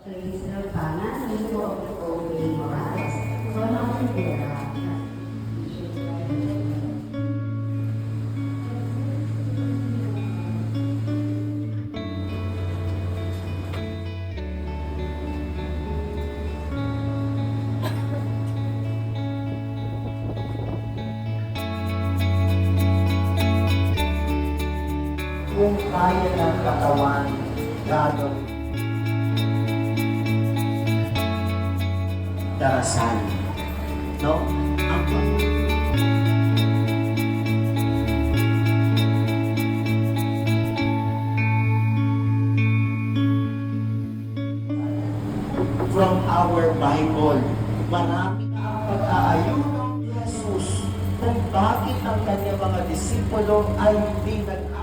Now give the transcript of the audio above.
Traditional Pana, Nino of the Old Morales, Zona Figuera. Kung kaya ng katawan, gagawin. Darasan. No? Ang from our Bible, marami na ang pag-aayuno ni Jesus kung bakit ang kanyang mga disipulo ay hindi nag